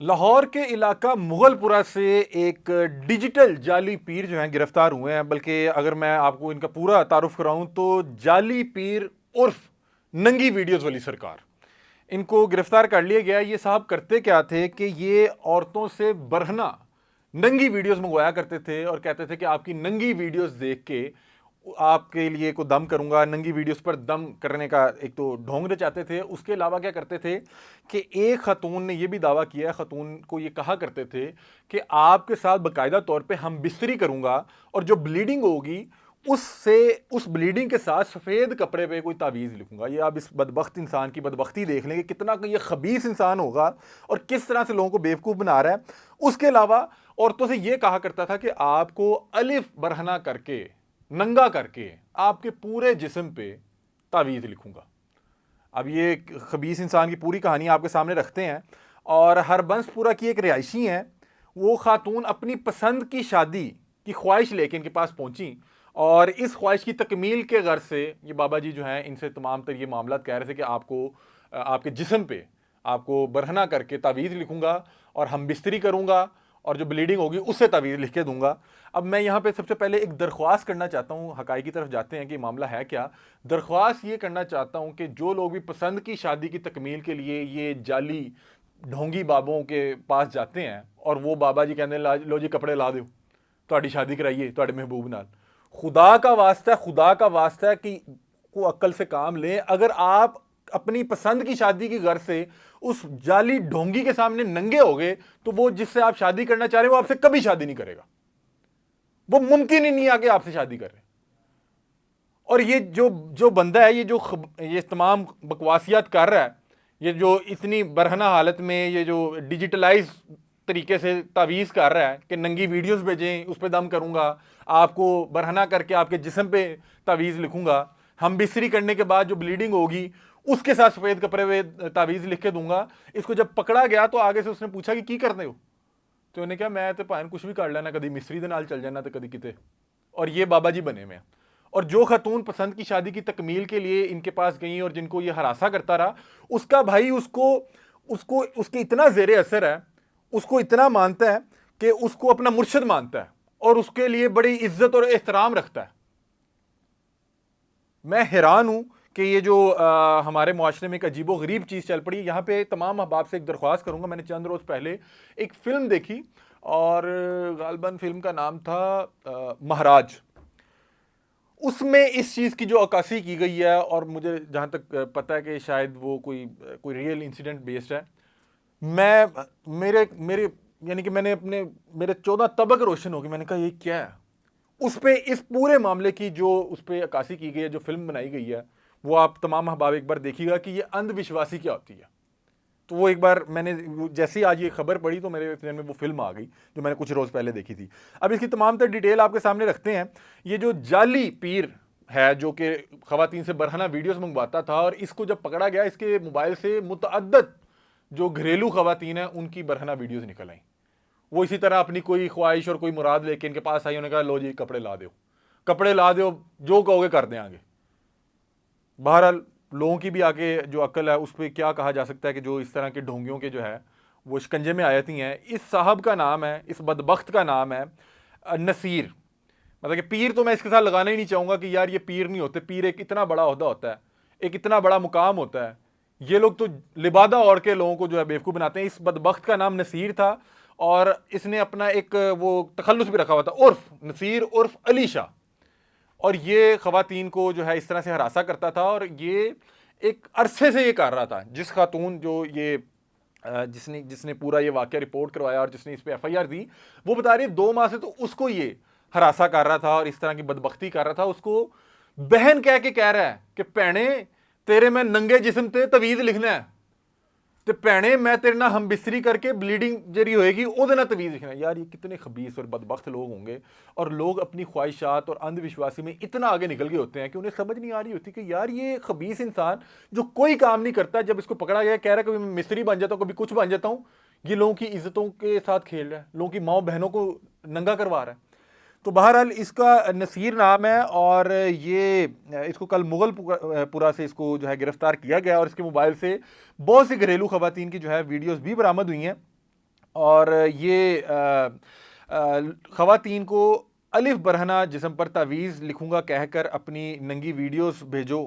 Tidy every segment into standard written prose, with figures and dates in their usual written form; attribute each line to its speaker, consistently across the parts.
Speaker 1: लाहौर के इलाका मुगलपुरा से एक डिजिटल जाली पीर जो हैं गिरफ्तार हुए हैं। बल्कि अगर मैं आपको इनका पूरा तारुफ कराऊं तो जाली पीर उर्फ नंगी वीडियोस वाली सरकार, इनको गिरफ्तार कर लिया गया। ये साहब करते क्या थे कि ये औरतों से बरहना नंगी वीडियोस मंगवाया करते थे और कहते थे कि आपकी नंगी वीडियोस देख के आपके लिए को दम करूंगा। नंगी वीडियोस पर दम करने का एक तो ढोंग रचाते थे। उसके अलावा क्या करते थे कि एक खतून ने यह भी दावा किया, खतून को ये कहा करते थे कि आपके साथ बाकायदा तौर पे हम बिस्तरी करूंगा और जो ब्लीडिंग होगी उससे उस ब्लीडिंग के साथ सफ़ेद कपड़े पे कोई तावीज़ लिखूंगा। ये आप इस बदबख्त इंसान की बदबख्ती देख लेंगे, कितना ये खबीस इंसान होगा और किस तरह से लोगों को बेवकूफ़ बना रहा है। उसके अलावा औरतों से यह कहा करता था कि आपको अलिफ बरहना करके, नंगा करके आपके पूरे जिस्म पे तावीज़ लिखूंगा। अब ये खबीस इंसान की पूरी कहानी आपके सामने रखते हैं। और हरबंसपुरा की एक रिहायशी हैं, वो खातून अपनी पसंद की शादी की ख्वाहिश लेके इनके पास पहुंची और इस ख्वाहिश की तकमील के गर्ज से ये बाबा जी जो हैं इनसे तमाम तर ये मामला कह रहे थे कि आपको आपके जिस्म पे आपको बरहना करके तावीज़ लिखूंगा और हम बिस्तरी करूंगा और जो ब्लीडिंग होगी उससे तावीज़ लिख के दूंगा। अब मैं यहाँ पे सबसे पहले एक दरख्वास्त करना चाहता हूँ, हकाई की तरफ जाते हैं कि मामला है क्या। दरख्वास्त ये करना चाहता हूँ कि जो लोग भी पसंद की शादी की तकमील के लिए ये जाली ढोंगी बाबों के पास जाते हैं और वो बाबा जी कहने लो जी कपड़े ला दो, ਤੁਹਾਡੀ शादी कराइए ਤੁਹਾਡੇ महबूब नाल, खुदा का वास्ता है, खुदा का वास्ता है कि को अक्ल से काम लें। अगर आप अपनी पसंद की शादी की घर से उस जाली ढोंगी के सामने नंगे हो गए तो वो जिससे आप शादी करना चाह रहे हैं वो आपसे कभी शादी नहीं करेगा। वो मुमकिन ही नहीं आके आपसे शादी कर रहे। और ये जो जो बंदा है, ये तमाम बकवासियात कर रहा है, ये जो इतनी बरहना हालत में ये जो डिजिटलाइज तरीके से तावीज़ कर रहा है कि नंगी वीडियोस भेजें, उस पर दम करूंगा, आपको बरहना करके आपके जिस्म पे तावीज़ लिखूंगा, हम बिस्तरी करने के बाद जो ब्लीडिंग होगी उसके साथ सफ़ेद कपड़े पे तावीज़ लिख के दूंगा। इसको जब पकड़ा गया तो आगे से उसने पूछा कि करते हो, तो उन्हें कहा मैं तो भान कुछ भी कर लेना, कभी मिस्त्री दे नाल चल जाना तो कभी किते। और ये बाबा जी बने में। और जो खतून पसंद की शादी की तकमील के लिए इनके पास गई और जिनको ये हरासा करता रहा, उसका भाई उसको उसको उसके इतना जेर असर है, उसको इतना मानता है कि उसको अपना मुर्शिद मानता है और उसके लिए बड़ी इज्जत और एहतराम रखता है। मैं हैरान हूं कि ये जो हमारे मुआशरे में एक अजीबो गरीब चीज़ चल पड़ी। यहाँ पे तमाम अहबाब से एक दरख्वास्त करूंगा, मैंने चंद रोज़ पहले एक फ़िल्म देखी और गालबन फ़िल्म का नाम था महाराज। उसमें इस चीज़ की जो अक्कासी की गई है और मुझे जहाँ तक पता है कि शायद वो कोई रियल इंसिडेंट बेस्ड है। मैं मेरे मेरे यानी कि मैंने अपने मेरे 14 तबक रोशन हो गए। मैंने कहा ये क्या है। उस पे इस पूरे मामले की जो उस पर अक्कासी की गई है, जो फिल्म बनाई गई है, वो आप तमाम अहबाब एक बार देखिएगा कि ये अंधविश्वासी क्या होती है। तो वो एक बार मैंने जैसे ही आज ये खबर पड़ी तो मेरे ध्यान में वो फिल्म आ गई जो मैंने कुछ रोज़ पहले देखी थी। अब इसकी तमाम तर डिटेल आपके सामने रखते हैं। ये जो जाली पीर है जो कि खवातीन से बरहना वीडियोस मंगवाता था और इसको जब पकड़ा गया, इसके मोबाइल से मुतअद्दद जो घरेलू खवातीन हैं उनकी बरहना वीडियोस निकल आई। वो इसी तरह अपनी कोई ख्वाहिश और कोई मुराद लेके इनके पास आई, उन्होंने कहा लो जी कपड़े ला दो, कपड़े ला दो, जो कहोगे कर दें आगे। बहरहाल लोगों की भी आगे जो अक्ल है उस पर क्या कहा जा सकता है कि जो इस तरह के ढोंगियों के जो है वो शिकंजे में आयती हैं। इस साहब का नाम है, इस बदबख्त का नाम है नसीर। मतलब कि पीर तो मैं इसके साथ लगाना ही नहीं चाहूँगा कि यार ये पीर नहीं होते। पीर एक इतना बड़ा ओहदा होता है, एक इतना बड़ा मुकाम होता है। ये लोग तो लिबादा ओढ़ के लोगों को जो है बेवकूफ़ बनाते हैं। इस बदबख्त का नाम नसीर था और इसने अपना एक वो तखल्लुस भी रखा हुआ था, उर्फ नसीर उर्फ अली शाह। और ये खवातीन को जो है इस तरह से हरासा करता था और ये एक अरसे से ये कर रहा था। जिस खातून जो ये जिसने जिसने पूरा ये वाक़या रिपोर्ट करवाया और जिसने इस पर FIR दी, वो बता रही 2 माह से तो उसको ये हरासा कर रहा था और इस तरह की बदबख्ती कर रहा था। उसको बहन कह के कह रहा है कि भैने तेरे मैं नंगे जिस्म ते तवीज़ लिखना है, तो भैने मैं तेरे ना हम बिस्तरी करके ब्लीडिंग जरी होएगी ओदे ना तवीज़ लिखना। यार ये कितने खबीस और बदबख्त लोग होंगे। और लोग अपनी ख्वाहिशात और अंधविश्वासी में इतना आगे निकल गए होते हैं कि उन्हें समझ नहीं आ रही होती कि यार ये खबीस इंसान जो कोई काम नहीं करता, जब इसको पकड़ा गया कह रहा है कभी मैं मिस्त्री बन जाता हूँ, कभी कुछ बन जाता हूँ। ये लोगों की इज्जतों के साथ खेल रहा है, लोगों की माओ बहनों को नंगा करवा रहा है। तो बहरहाल इसका नसीर नाम है और ये इसको कल मुगलपुरा से इसको जो है गिरफ्तार किया गया और इसके मोबाइल से बहुत सी घरेलू खवातीन की जो है वीडियोस भी बरामद हुई हैं। और ये ख़वातीन को अलिफ बरहना जिस्म पर तावीज़ लिखूंगा कहकर अपनी नंगी वीडियोस भेजो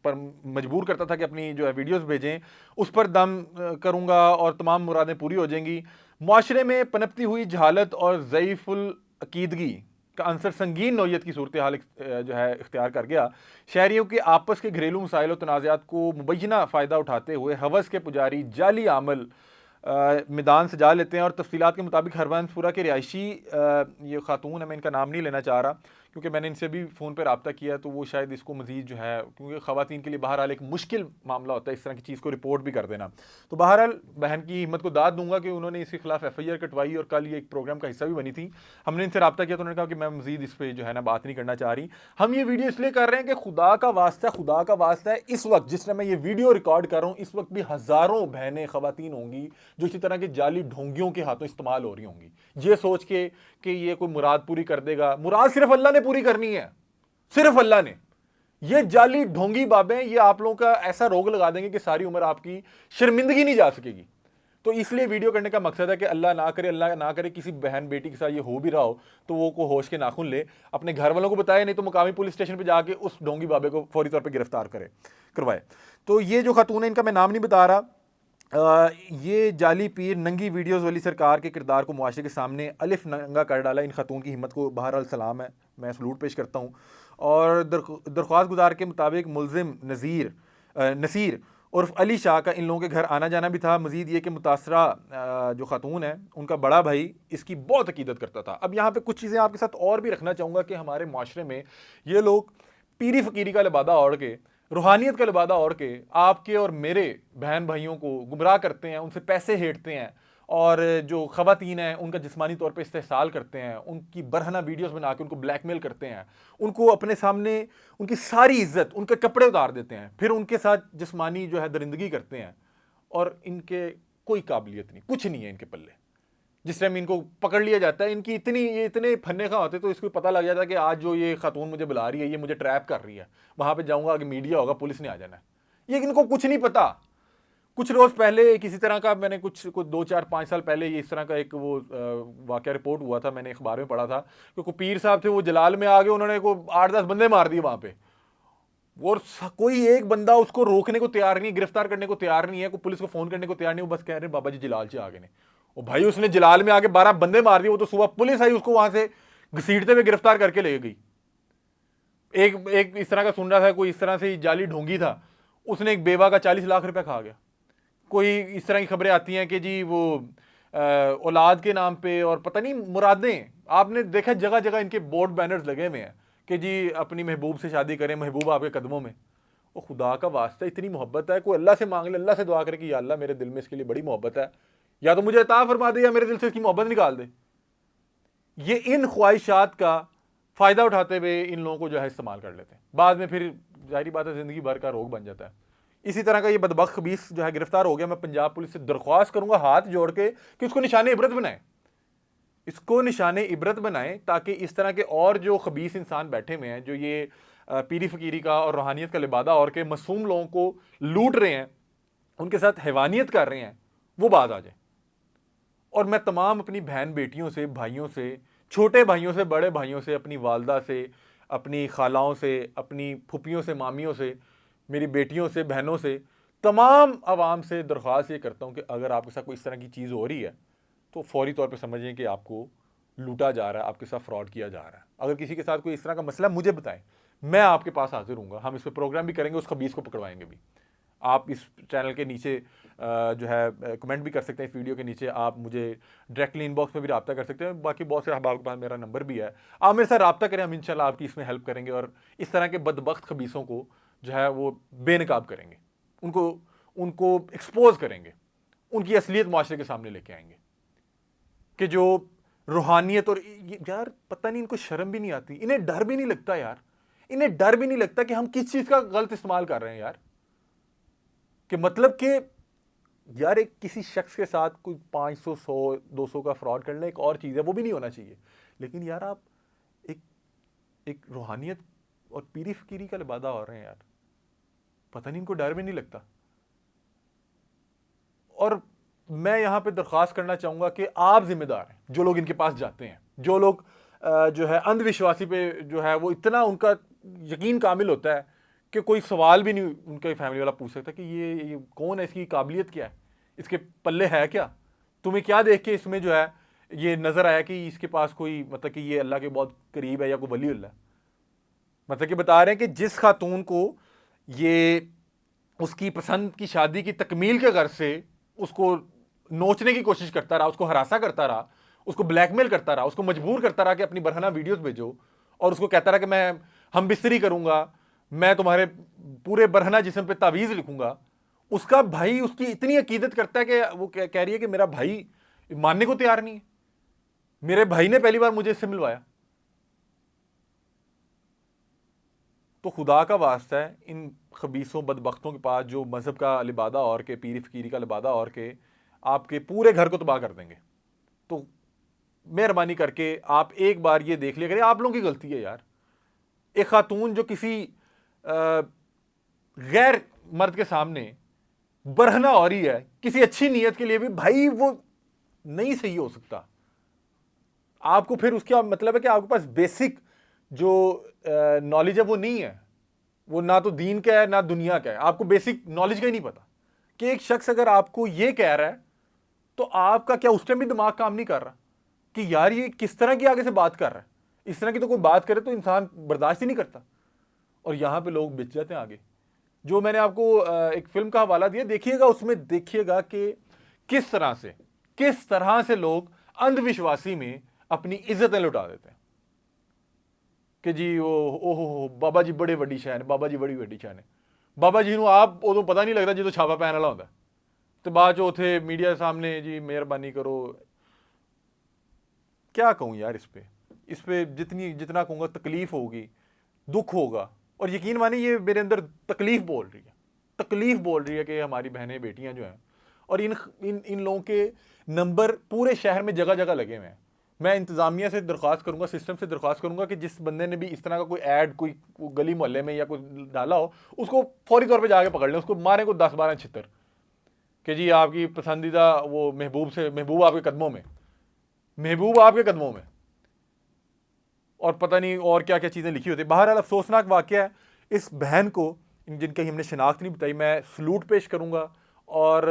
Speaker 1: पर मजबूर करता था कि अपनी जो है वीडियोस भेजें, उस पर दम करूंगा और तमाम मुरादें पूरी हो जाएंगी। मुआशरे में पनपती हुई जहालत और ज़ईफ़ुल अकीदगी का अंसर संगीन नौयत की सूरत हाल जो है इख्तियार कर गया। शहरियों के आपस के घरेलू मसाइल और तनाज़ात को मुबैना फ़ायदा उठाते हुए हवस के पुजारी जाली आमल मैदान सजा लेते हैं। और तफसीलात के मुताबिक हरवंशपुरा के रिहायशी ये खातून है, मैं इनका नाम नहीं लेना चाह रहा क्योंकि मैंने इनसे भी फ़ोन पर रब्ता किया, तो वो शायद इसको मज़ीद जो है, क्योंकि ख़वातीन के लिए बहरहाल एक मुश्किल मामला होता है इस तरह की चीज़ को रिपोर्ट भी कर देना। तो बहरहाल बहन की हिम्मत को दाद दूंगा कि उन्होंने इसके खिलाफ FIR कटवाई और कल ये एक प्रोग्राम का हिस्सा भी बनी थी। हमने इनसे रब्ता किया तो उन्होंने कहा कि मैं मज़ीद इस पर जो है ना बात नहीं करना चाह रही। हम ये वीडियो इसलिए कर रहे हैं कि खुदा का वास्ता है, इस वक्त जिस तरह मैं ये वीडियो रिकॉर्ड कर रहा हूँ, इस वक्त भी हज़ारों बहनें ख़वातीन होंगी जो इसी तरह के जाली ढोंगियों के हाथों इस्तेमाल हो रही होंगी, ये सोच के कि ये कोई मुराद पूरी कर देगा। मुराद सिर्फ अल्लाह ने पूरी करनी है, सिर्फ अल्लाह ने। ये जाली ढोंगी बाबे ये आप लोगों का ऐसा रोग लगा देंगे कि सारी उम्र आपकी शर्मिंदगी नहीं जा सकेगी। तो इसलिए वीडियो करने का मकसद है कि अल्लाह ना करे किसी बहन बेटी के साथ ये हो भी रहा हो तो वो को होश के नाखून ले, अपने घर वालों को बताए, नहीं तो मुकामी पुलिस स्टेशन पे जाके उस ढोंगी बाबे को फौरी तौर पे गिरफ्तार करवाए। तो ये जो खातून है, इनका मैं नाम नहीं बता रहा, ये जाली पीर नंगी वीडियोस वाली सरकार के किरदार को मुआशरे के सामने अलिफ नंगा कर डाला। इन खातून की हिम्मत को बहरहाल सलाम है, मैं सलूट पेश करता हूँ। और दरख्वास्त गुजार के मुताबिक मुलजिम नसीर उर्फ अली शाह का इन लोगों के घर आना जाना भी था। मजीद ये कि मुतासरा जो खातून है उनका बड़ा भाई इसकी बहुत अकीदत करता था। अब यहाँ पे कुछ चीज़ें आपके साथ और भी रखना चाहूँगा कि हमारे माशरे में ये लोग पीरी फ़कीरी का लिबादा ओढ़ के, रूहानियत का लिबादा ओढ़ के आपके और मेरे बहन भाइयों को गुमराह करते हैं, उनसे पैसे हेठते हैं और जो ख़वातीन हैं उनका जिस्मानी तौर पे इस्तेहसाल करते हैं, उनकी बरहना वीडियोस बना के उनको ब्लैकमेल करते हैं, उनको अपने सामने उनकी सारी इज्जत, उनके कपड़े उतार देते हैं, फिर उनके साथ जिस्मानी जो है दरिंदगी करते हैं। और इनके कोई काबिलियत नहीं, कुछ नहीं है इनके पल्ले। जिस टाइम इनको पकड़ लिया जाता है, इनकी ये इतने फन्ने खा होते तो इसको पता लग जाता है कि आज जो ये खातून मुझे बुला रही है ये मुझे ट्रैप कर रही है, वहां पे जाऊंगा, आगे मीडिया होगा, पुलिस ने आ जाना है। ये इनको कुछ नहीं पता। कुछ रोज पहले किसी तरह का मैंने कुछ 2 4 5 साल पहले ये इस तरह का एक वो वाकया रिपोर्ट हुआ था, मैंने अखबार में पढ़ा था कि कोई पीर साहब थे, वो जलाल में आ गए, उन्होंने को 8 10 बंदे मार दिए वहां पे, और कोई एक बंदा उसको रोकने को तैयार नहीं, गिरफ्तार करने को तैयार नहीं है, कोई पुलिस को फोन करने को तैयार नहीं, वो बस कह रहे हैं बाबा जी जलाल से आ गए। और भाई उसने जलाल में आके 12 बंदे मार दिए, वो तो सुबह पुलिस आई उसको वहां से घसीटते हुए गिरफ्तार करके ले गई। एक इस तरह का सुन रहा था, कोई इस तरह से जाली ढोंगी था, उसने एक बेवा का 40 लाख रुपया खा गया। कोई इस तरह की खबरें आती हैं कि जी वो औलाद के नाम पे और पता नहीं मुरादें, आपने देखा जगह जगह इनके बोर्ड बैनर्स लगे हुए हैं कि जी अपनी महबूब से शादी करें, महबूब आपके कदमों में। वो खुदा का वास्ता इतनी मोहब्बत है, कोई अल्लाह से मांग ले, अल्लाह से दुआ करे कि या अल्लाह मेरे दिल में इसके लिए बड़ी मोहब्बत है, या तो मुझे अता फरमा दे या मेरे दिल से इसकी मोहब्बत निकाल दे। ये इन ख्वाहिशात का फ़ायदा उठाते हुए इन लोगों को जो है इस्तेमाल कर लेते हैं, बाद में फिर जाहिर बात है ज़िंदगी भर का रोग बन जाता है। इसी तरह का ये बदबख्त खबीस जो है गिरफ्तार हो गया। मैं पंजाब पुलिस से दरख्वास्त करूंगा हाथ जोड़ के कि इसको निशाने इबरत बनाएं, इसको निशाने इबरत बनाएं, ताकि इस तरह के और जो खबीस इंसान बैठे हुए हैं जो ये पीरी फ़कीरी का और रूहानियत का लिबादा और के मासूम लोगों को लूट रहे हैं, उनके साथ हैवानियत कर रहे हैं, वो बात आ जाए। और मैं तमाम अपनी बहन बेटियों से, भाइयों से, छोटे भाइयों से, बड़े भाइयों से, अपनी वालदा से, अपनी खालाओं से, अपनी फुपियों से, मामियों से, मेरी बेटियों से, बहनों से, तमाम आवाम से दरख्वास्त ये करता हूँ कि अगर आपके साथ कोई इस तरह की चीज़ हो रही है तो फौरी तौर पे समझें कि आपको लूटा जा रहा है, आपके साथ फ्रॉड किया जा रहा है। अगर किसी के साथ कोई इस तरह का मसला मुझे बताएं, मैं आपके पास हाजिर हूँगा, हम इस पर प्रोग्राम भी करेंगे, उस खबीस को पकड़वाएंगे भी। आप इस चैनल के नीचे जो है कमेंट भी कर सकते हैं, इस वीडियो के नीचे आप मुझे डायरेक्टली इनबॉक्स में भी रब्ता कर सकते हैं। बाकी बहुत से अहबाब के पास मेरा नंबर भी है, आप मेरे साथ रब्ता करें, हम इंशाल्लाह आपकी इसमें हेल्प करेंगे और इस तरह के बदबख्त खबीसों को जो है वो बेनकाब करेंगे, उनको उनको एक्सपोज करेंगे, उनकी असलियत माशरे के सामने लेके आएंगे कि जो रूहानियत और यार पता नहीं इनको शर्म भी नहीं आती, इन्हें डर भी नहीं लगता यार, इन्हें डर भी नहीं लगता कि हम किस चीज़ का गलत इस्तेमाल कर रहे हैं यार। कि मतलब कि यार एक किसी शख्स के साथ कोई 500 100 200 का फ्रॉड करना एक और चीज़ है, वो भी नहीं होना चाहिए, लेकिन यार आप एक एक रूहानियत और पीरी फ़कीरी का लिबादा हो रहे हैं यार, पता नहीं इनको डर भी नहीं लगता। और मैं यहाँ पे दरख्वास्त करना चाहूँगा कि आप जिम्मेदार हैं, जो लोग इनके पास जाते हैं, जो लोग जो है अंधविश्वासी पे जो है वो इतना उनका यकीन कामिल होता है कि कोई सवाल भी नहीं उनका फैमिली वाला पूछ सकता कि ये कौन है, इसकी काबिलियत क्या है, इसके पल्ले है क्या, तुम्हें क्या देख के इसमें जो है ये नज़र आया कि इसके पास कोई मतलब कि ये अल्लाह के बहुत करीब है या कोई वली अल्लाह। मतलब कि बता रहे हैं कि जिस खातून को ये उसकी पसंद की शादी की तकमील के गर्ज से उसको नोचने की कोशिश करता रहा, उसको हरासा करता रहा, उसको ब्लैकमेल करता रहा, उसको मजबूर करता रहा कि अपनी बरहना वीडियोस भेजो, और उसको कहता रहा कि मैं हम बिस्तरी करूंगा, मैं तुम्हारे पूरे बरहना जिस्म पे तावीज़ लिखूंगा। उसका भाई उसकी इतनी अकीदत करता है कि वो कह रही है कि मेरा भाई मानने को तैयार नहीं है, मेरे भाई ने पहली बार मुझे इससे मिलवाया। तो खुदा का वास्ता है, इन खबीसों बदबख्तों के पास जो मज़हब का लिबादा और के पीर फ़कीरी का लिबादा और के आपके पूरे घर को तबाह कर देंगे। तो मेहरबानी करके आप एक बार ये देख लिया करिए, आप लोगों की गलती है यार। एक खातून जो किसी गैर मर्द के सामने बरहना हो रही है किसी अच्छी नीयत के लिए भी, भाई वो नहीं सही हो सकता। आपको फिर उसका मतलब है कि आपके पास बेसिक जो नॉलेज है वो नहीं है, वो ना तो दीन का है ना दुनिया का है, आपको बेसिक नॉलेज का ही नहीं पता कि एक शख्स अगर आपको ये कह रहा है तो आपका क्या उस टाइम भी दिमाग काम नहीं कर रहा कि यार ये किस तरह की आगे से बात कर रहा है। इस तरह की तो कोई बात करे तो इंसान बर्दाश्त ही नहीं करता, और यहां पे लोग बिच जाते हैं आगे। जो मैंने आपको एक फिल्म का हवाला दिया, देखिएगा, उसमें देखिएगा कि किस तरह से लोग अंधविश्वासी में अपनी इज्जतें लुटा देते हैं कि जी वो ओहो बाबा जी बड़े वड्डी शैन, बाबा जी बड़ी वड्डी शैन है। बाबा जी आप उदों पता नहीं लगता जो छापा पैन वाला होता है, तो बाद जो थे मीडिया सामने जी मेहरबानी करो। क्या कहूँ यार, इस पे जितना कहूँगा तकलीफ होगी, दुख होगा, और यकीन माने ये मेरे अंदर तकलीफ बोल रही है कि हमारी बहनें बेटियां जो हैं, और इन इन इन लोगों के नंबर पूरे शहर में जगह जगह लगे हुए हैं। मैं इंतज़ामिया से दरख्वास्त करूंगा, सिस्टम से दरख्वास्त करूंगा कि जिस बंदे ने भी इस तरह का कोई ऐड कोई गली मोहल्ले में या कोई डाला हो, उसको फौरी तौर पे जाके पकड़ लें, उसको मारे को 10-12 छितर कि जी आपकी पसंदीदा वो महबूब आपके कदमों में, और पता नहीं और क्या क्या चीज़ें लिखी होती है। बहरहाल अफसोसनाक वाक़या है। इस बहन को जिनकी हमने शिनाख्त नहीं बताई, मैं सलूट पेश करूंगा, और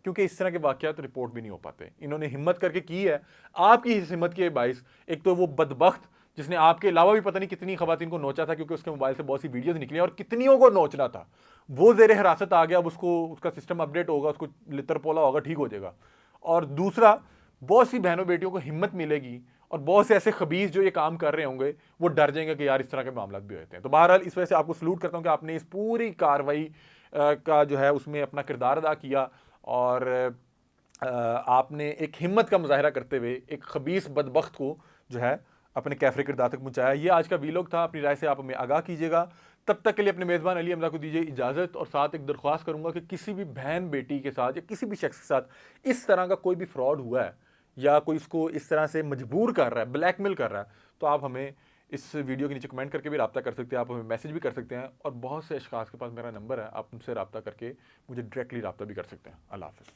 Speaker 1: क्योंकि इस तरह के वाक़यात रिपोर्ट भी नहीं हो पाते, इन्होंने हिम्मत करके की है। आपकी इस हिम्मत के बाइस एक तो वो बदबख्त जिसने आपके अलावा भी पता नहीं कितनी खवातीन को नोचा था, क्योंकि उसके मोबाइल से बहुत सी वीडियोस निकली और कितनियों को नोचना था, वो ज़ेर हिरासत आ गया। अब उसका सिस्टम अपडेट होगा, उसको लितर पोला होगा, ठीक हो जाएगा। और दूसरा, बहुत सी बहनों बेटियों को हिम्मत मिलेगी, और बहुत से ऐसे खबीज जो ये काम कर रहे होंगे वो डर जाएंगे कि यार इस तरह के मामला भी होते हैं। तो बहरहाल इस वजह से आपको सलूट करता हूं कि आपने इस पूरी कार्रवाई का जो है उसमें अपना किरदार अदा किया, और आपने एक हिम्मत का मुजाहरा करते हुए एक खबीस बदबख्त को जो है अपने कैफरे किरदार तक पहुंचाया। ये आज का वीलॉग था, अपनी राय से आप हमें आगाह कीजिएगा। तब तक के लिए अपने मेज़बान अली हमजा को दीजिए इजाज़त, और साथ एक दरख्वास्त करूंगा कि किसी भी बहन बेटी के साथ या किसी भी शख्स के साथ इस तरह का कोई भी फ्रॉड हुआ है या कोई इसको इस तरह से मजबूर कर रहा है, ब्लैकमेल कर रहा है, तो आप हमें इस वीडियो के नीचे कमेंट करके भी रब्ता कर सकते हैं, आप हमें मैसेज भी कर सकते हैं, और बहुत से अशखास के पास मेरा नंबर है, आप उनसे रब्ता करके मुझे डायरेक्टली रब्ता भी कर सकते हैं। अल्लाह हाफ़िज़।